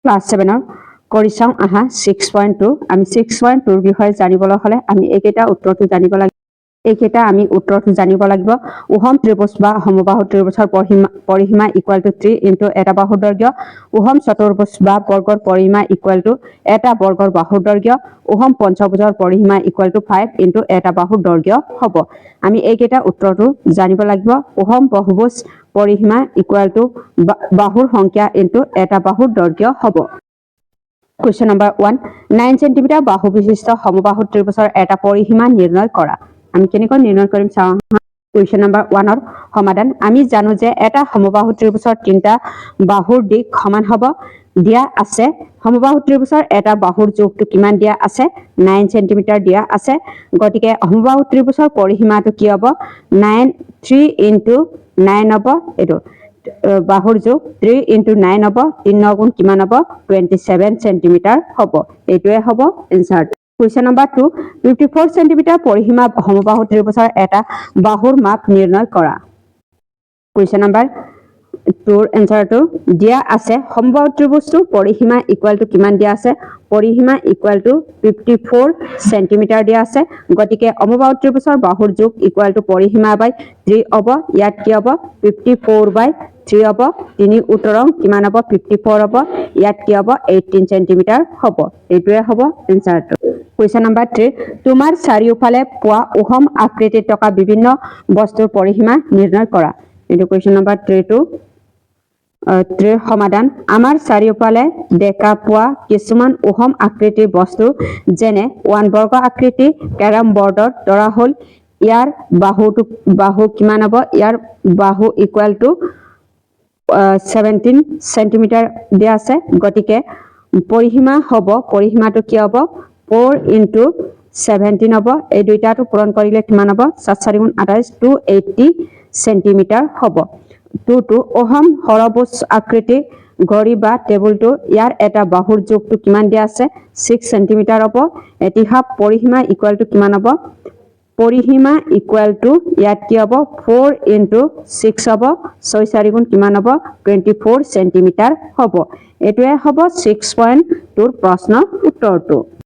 class 7 কৰি চাওঁ আহা 6.2 আমি 6.2 বিষয়ে জানিবলৈ হলে আমি এইকেইটা উত্তৰটো জানিব লাগিব এইকেইটা আমি উত্তৰটো জানিব লাগিব উহম ত্ৰিভুজ বা সমবাহু ত্ৰিভুজৰ পৰিসীমা ইকুৱেল টু 3 ইনটু এটা বাহুৰ দৈৰ্ঘ্য উহম চতুৰ্ভুজ বা বৰ্গৰ পৰিসীমা ইকুৱেল টু এটা বৰ্গৰ বাহুৰ দৈৰ্ঘ্য উহম পঞ্চভুজৰ পৰিসীমা ইকুৱেল টু 5 ইনটু এটা বাহুৰ দৈৰ্ঘ্য হ'ব আমি এইকেইটা উত্তৰটো জানিব লাগিব উহম বহুভুজ পৰিসীমা ইকুৱেল টু বাহুৰ সংখ্যা ইনটু এটা বাহুৰ দৈৰ্ঘ্য হ'ব Question number 1 9 cm বাহু বিশিষ্ট সমবাহু ত্ৰিভুজৰ এটা পৰিসীমা নিৰ্ণয় কৰা আমি কেনেকৈ নিৰ্ণয় কৰিম চাওঁ Question number 1 ৰ সমাধান আমি জানো যে এটা সমবাহু ত্ৰিভুজৰ তিনিটা বাহুৰ দিশ সমান হ'ব দিয়া আছে সমবাহু ত্ৰিভুজৰ এটা বাহুৰ যোগটো কিমান দিয়া আছে 9 cm দিয়া আছে গতিকে সমবাহু ত্ৰিভুজৰ পৰিসীমাটো কি হ'ব 3 into 9 হ'ব এটো বাহুৰ যোগ 3 into 9 হ'ব 3 গুণ কিমান হ'ব 27 cm হ'ব এইটোৱে হ'ব এনসাৰ Question number 2 54 cm পৰিসীমা সমবাহু ত্ৰিভুজৰ এটা বাহুৰ মাপ নিৰ্ণয় কৰা Question number 2 এনসাৰটো দিয়া আছে সমবাহু ত্ৰিভুজটো পৰিসীমা ইকুৱেল টু কিমান দিয়া আছে পৰিসীমা ইকুৱেল টু 54 cm দিয়া আছে গতিকে সমবাহু ত্ৰিভুজৰ বাহুৰ যোগ ইকুৱেল টু পৰিসীমা বাই 3 হ'ব ইয়াত কি হ'ব 54 বাই 3 হ'ব 3 উত্তৰং কিমান হ'ব 54 হ'ব ইয়াত কি হ'ব 18 cm হ'ব এইটোৱে হ'ব এনসাৰটো Question number 3 তোমাৰ চাৰিওফালে পোৱা উহম আকৃতিত থকা বিভিন্ন বস্তুৰ পৰিসীমা নিৰ্ণয় কৰা এইটো Question number 3 টো 3 সমাধান আমাৰ চাৰিওফালে দেখা পোৱা কিছুমান উহম আকৃতিৰ বস্তু যেনে ওৱান বৰ্গ আকৃতি কেৰম বৰ্ডৰ দৰা হ'ল ইয়াৰ বাহু কিমান হ'ব ইয়াৰ বাহু ইকুৱেল টু 17 cm দিয়া আছে গতিকে পৰিসীমা হ'ব পৰিসীমাটো কি হ'ব 4 into 17 হ'ব এই দুইটাটো পূৰণ কৰিলে কিমান হ'ব 7 গুণ 28 280 cm হ'ব 2 ওহম হৰভুজ আকৃতি ঘড়ী বা টেবুলটো ইয়াৰ এটা বাহুৰ যোগটো কিমান দিয়া আছে 6 cm হ'ব এতিহাব পৰিসীমা ইকুৱেল টু কিমান হ'ব পৰিসীমা ইকুৱেল টু ইয়াত কি হ'ব 4 into 6 হ'ব 6 4 গুণ কিমান হ'ব 24 cm হ'ব এটোৱে হ'ব 6.2 প্ৰশ্নৰ উত্তৰটো